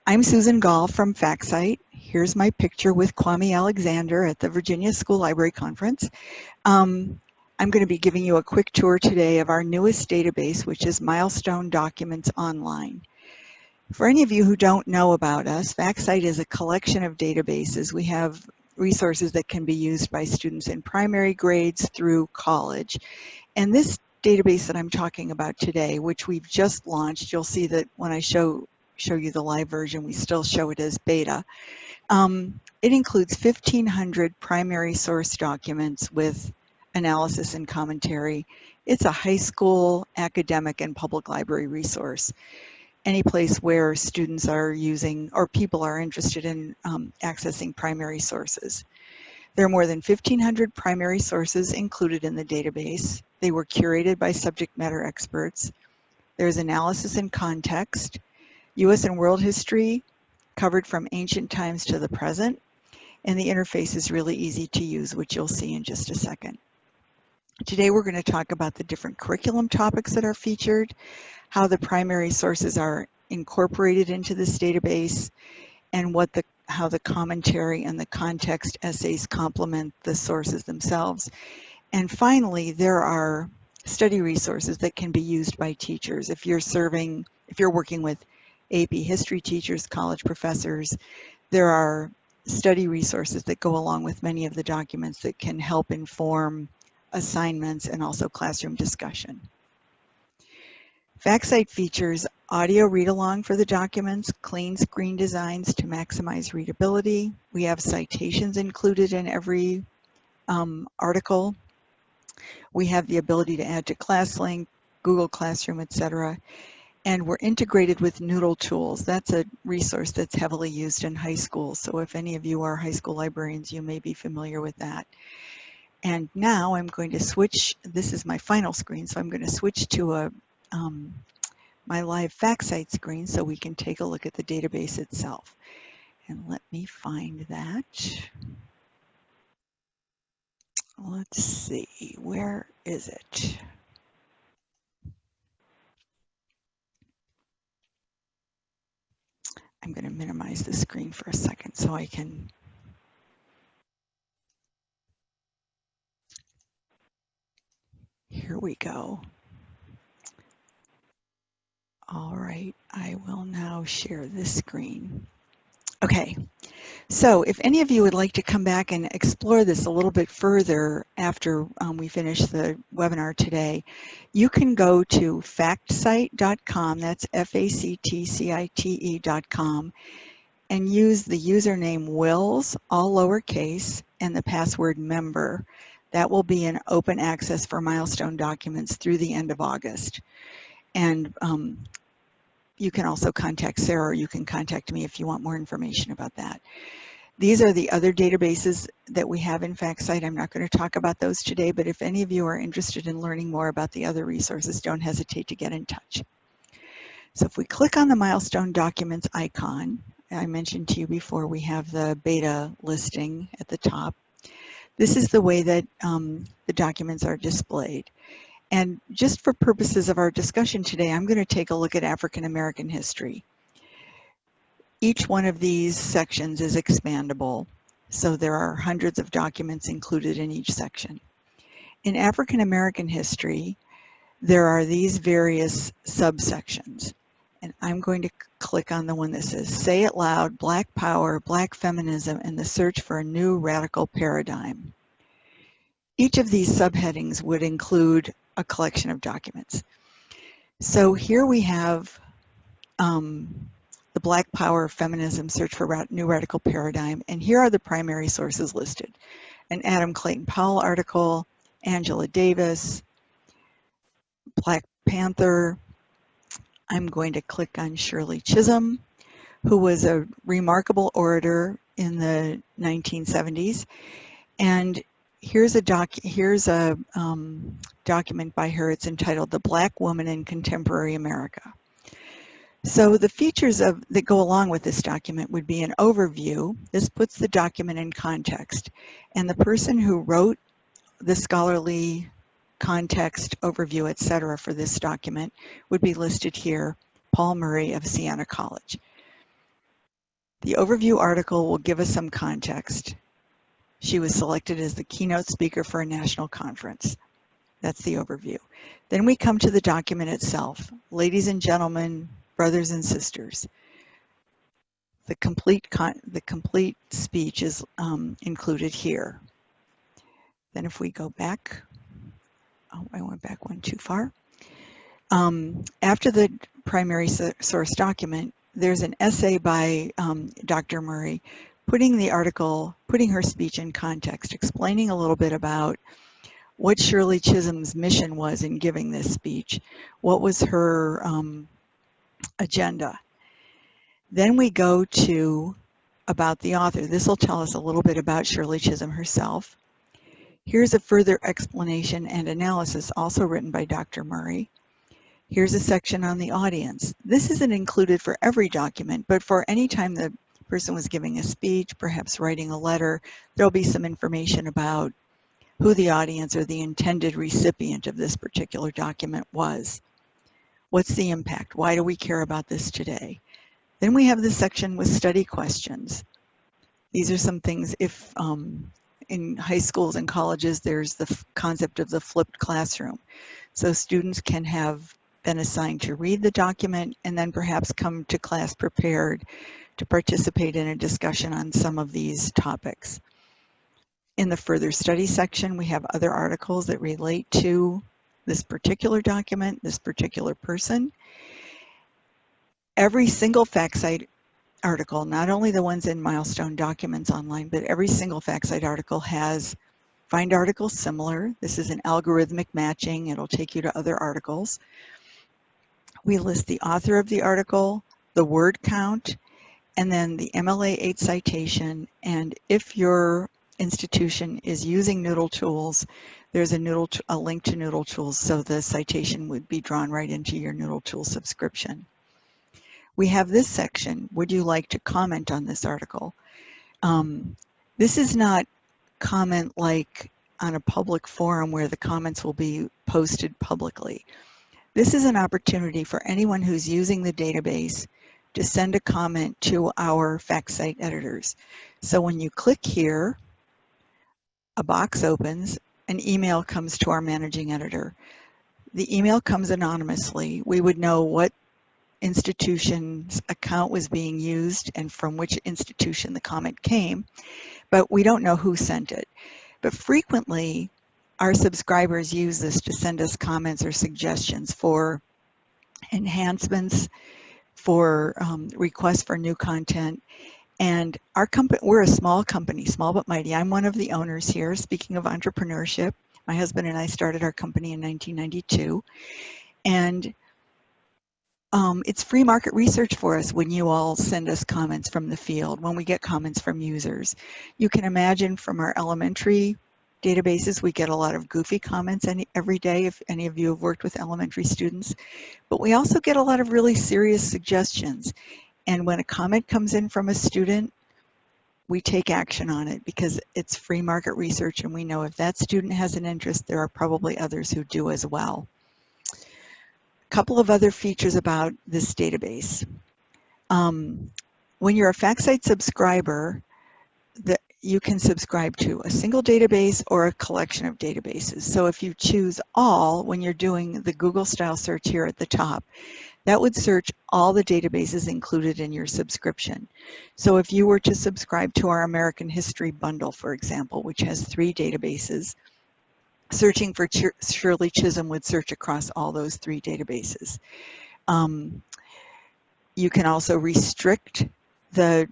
I'm Susan Gall from FactCite. Here's my picture with Kwame Alexander at the Virginia School Library Conference. I'm going to be giving you a quick tour today of our newest database, which is Milestone Documents Online. For any of you who don't know about us, FactCite is a collection of databases. We have resources that can be used by students in primary grades through college. And this database that I'm talking about today, which we've just launched, you'll see that when I show you the live version, we still show it as beta. It includes 1,500 primary source documents with analysis and commentary. It's a high school, academic, and public library resource. Any place where students are using or people are interested in accessing primary sources. There are more than 1,500 primary sources included in the database. They were curated by subject matter experts. There's analysis and context, U.S. and world history covered from ancient times to the present, and the interface is really easy to use, which you'll see in just a second. Today we're going to talk about the different curriculum topics that are featured, how the primary sources are incorporated into this database, and how the commentary and the context essays complement the sources themselves. And finally, there are study resources that can be used by teachers. If you're working with AP history teachers, college professors, there are study resources that go along with many of the documents that can help inform assignments and also classroom discussion. FactCite features audio read-along for the documents, clean screen designs to maximize readability. We have citations included in every article. We have the ability to add to ClassLink, Google Classroom, etc. And we're integrated with Noodle Tools. That's a resource that's heavily used in high school. So if any of you are high school librarians, you may be familiar with that. And now I'm going to switch. This is my final screen, so I'm going to switch to my live FactCite screen so we can take a look at the database itself. And let me find that. Let's see, where is it? I'm going to minimize the screen for a second so I can. Here we go. All right, I will now share this screen. Okay, so if any of you would like to come back and explore this a little bit further after we finish the webinar today, you can go to factcite.com, that's FACTCITE.com, and use the username Wills, all lowercase, and the password member. That will be an open access for Milestone documents through the end of August. And you can also contact Sarah, or you can contact me if you want more information about that. These are the other databases that we have in FactCite. I'm not going to talk about those today, but if any of you are interested in learning more about the other resources, don't hesitate to get in touch. So if we click on the Milestone Documents icon, I mentioned to you before, we have the beta listing at the top. This is the way that the documents are displayed. And just for purposes of our discussion today, I'm going to take a look at African American history. Each one of these sections is expandable, so there are hundreds of documents included in each section. In African American history, there are these various subsections, and I'm going to click on the one that says Say It Loud, Black Power, Black Feminism, and the Search for a New Radical Paradigm. Each of these subheadings would include a collection of documents. So here we have the Black Power, Feminism, Search for a New Radical Paradigm, and here are the primary sources listed. An Adam Clayton Powell article, Angela Davis, Black Panther. I'm going to click on Shirley Chisholm, who was a remarkable orator in the 1970s. And here's a document by her. It's entitled The Black Woman in Contemporary America. So the features that go along with this document would be an overview. This puts the document in context. And the person who wrote the scholarly context, overview, etc. for this document would be listed here, Paul Murray of Siena College. The overview article will give us some context. She was selected as the keynote speaker for a national conference. That's the overview. Then we come to the document itself. Ladies and gentlemen, brothers and sisters. The complete speech is included here. Then if we go back, oh, I went back one too far. After the primary source document, there's an essay by Dr. Murray putting her speech in context, explaining a little bit about what Shirley Chisholm's mission was in giving this speech, what was her agenda. Then we go to about the author. This will tell us a little bit about Shirley Chisholm herself. Here's a further explanation and analysis also written by Dr. Murray. Here's a section on the audience. This isn't included for every document, but for any time the person was giving a speech, perhaps writing a letter, there'll be some information about who the audience or the intended recipient of this particular document was. What's the impact? Why do we care about this today? Then we have this section with study questions. These are some things if in high schools and colleges, there's the concept of the flipped classroom. So students can have been assigned to read the document and then perhaps come to class prepared to participate in a discussion on some of these topics. In the further study section, we have other articles that relate to this particular document, this particular person. Every single FactCite article, not only the ones in Milestone Documents Online, but every single FactCite article has find articles similar. This is an algorithmic matching. It'll take you to other articles. We list the author of the article, the word count, and then the MLA 8 citation. And if your institution is using Noodle Tools, there's a link to Noodle Tools, so the citation would be drawn right into your Noodle Tools subscription. We have this section, would you like to comment on this article? This is not comment like on a public forum where the comments will be posted publicly. This is an opportunity for anyone who's using the database to send a comment to our FactCite editors. So when you click here, a box opens, an email comes to our managing editor. The email comes anonymously. We would know what institution's account was being used and from which institution the comment came, but we don't know who sent it. But frequently, our subscribers use this to send us comments or suggestions for enhancements, for requests for new content. And our company, we're a small company, small but mighty. I'm one of the owners here. Speaking of entrepreneurship, my husband and I started our company in 1992. And it's free market research for us when you all send us comments from the field, when we get comments from users. You can imagine from our elementary databases, we get a lot of goofy comments every day, if any of you have worked with elementary students. But we also get a lot of really serious suggestions. And when a comment comes in from a student, we take action on it because it's free market research, and we know if that student has an interest, there are probably others who do as well. A couple of other features about this database. When you're a FactCite subscriber, you can subscribe to a single database or a collection of databases. So if you choose all, when you're doing the Google style search here at the top, that would search all the databases included in your subscription. So if you were to subscribe to our American History bundle, for example, which has 3 databases, searching for Shirley Chisholm would search across all those 3 databases. You can also restrict the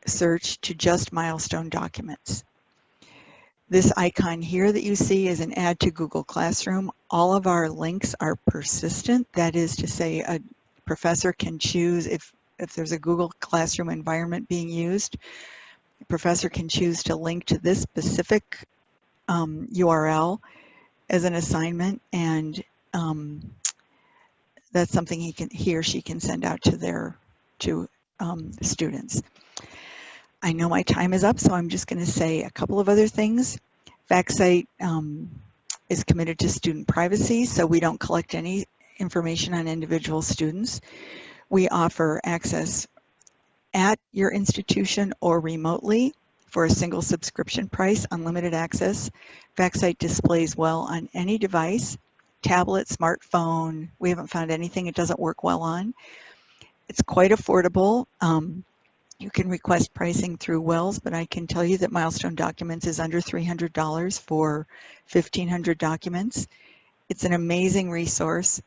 search to just Milestone documents. This icon here that you see is an add to Google Classroom. All of our links are persistent. That is to say, a professor can choose if there's a Google Classroom environment being used, a professor can choose to link to this specific URL as an assignment, and that's something he or she can send out to their students. I know my time is up, so I'm just going to say a couple of other things. FactCite is committed to student privacy, so we don't collect any information on individual students. We offer access at your institution or remotely for a single subscription price, unlimited access. FactCite displays well on any device, tablet, smartphone. We haven't found anything it doesn't work well on. It's quite affordable. You can request pricing through Wells, but I can tell you that Milestone Documents is under $300 for 1,500 documents. It's an amazing resource.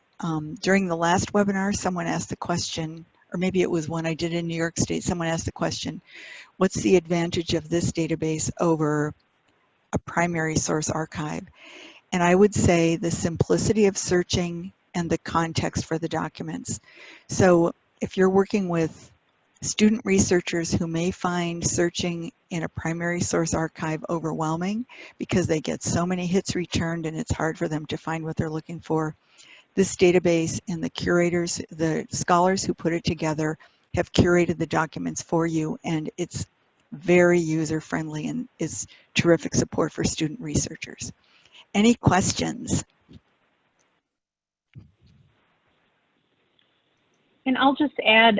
During the last webinar, someone asked the question, or maybe it was one I did in New York State, someone asked the question, what's the advantage of this database over a primary source archive? And I would say the simplicity of searching and the context for the documents. So if you're working with student researchers who may find searching in a primary source archive overwhelming because they get so many hits returned and it's hard for them to find what they're looking for, this database and the curators, the scholars who put it together have curated the documents for you, and it's very user-friendly and is terrific support for student researchers. Any questions? And I'll just add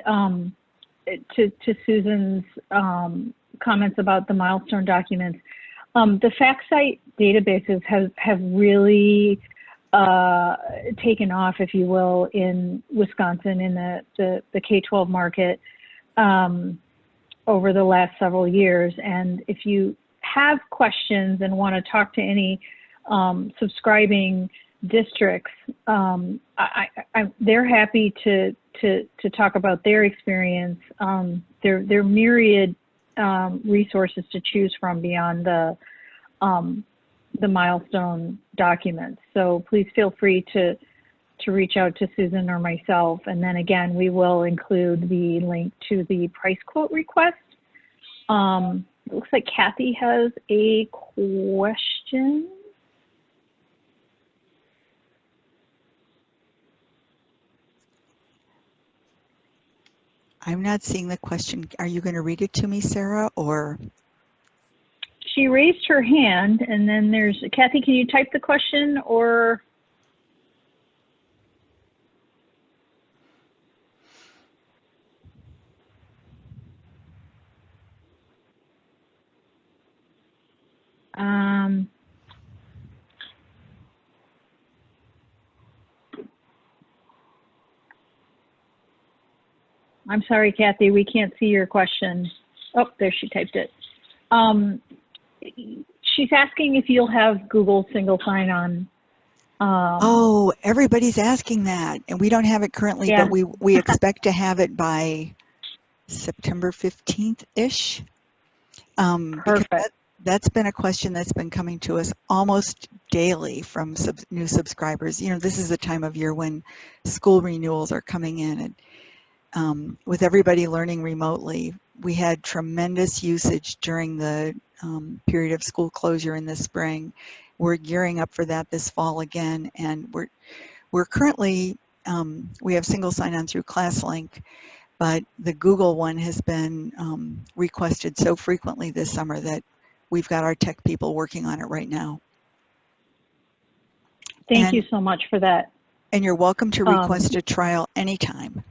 to Susan's comments about the Milestone documents. The FactCite databases have really taken off, if you will, in Wisconsin in the K-12 market over the last several years. And if you have questions and want to talk to any subscribing districts, they're happy to talk about their experience. There are myriad resources to choose from beyond the Milestone documents. So please feel free to reach out to Susan or myself. And then again, we will include the link to the price quote request. It looks like Kathy has a question. I'm not seeing the question. Are you going to read it to me, Sarah, or? She raised her hand, and then there's, Kathy, can you type the question, or? I'm sorry, Kathy, we can't see your question. Oh, there, she typed it. She's asking if you'll have Google single sign-on. Oh, everybody's asking that, and we don't have it currently, Yeah. but we expect to have it by September 15th-ish. Perfect. That's been a question that's been coming to us almost daily from new subscribers. You know, this is the time of year when school renewals are coming in, and with everybody learning remotely, we had tremendous usage during the period of school closure in the spring. We're gearing up for that this fall again, and we're currently, we have single sign-on through ClassLink, but the Google one has been requested so frequently this summer that we've got our tech people working on it right now. Thank you so much for that. And you're welcome to request a trial anytime.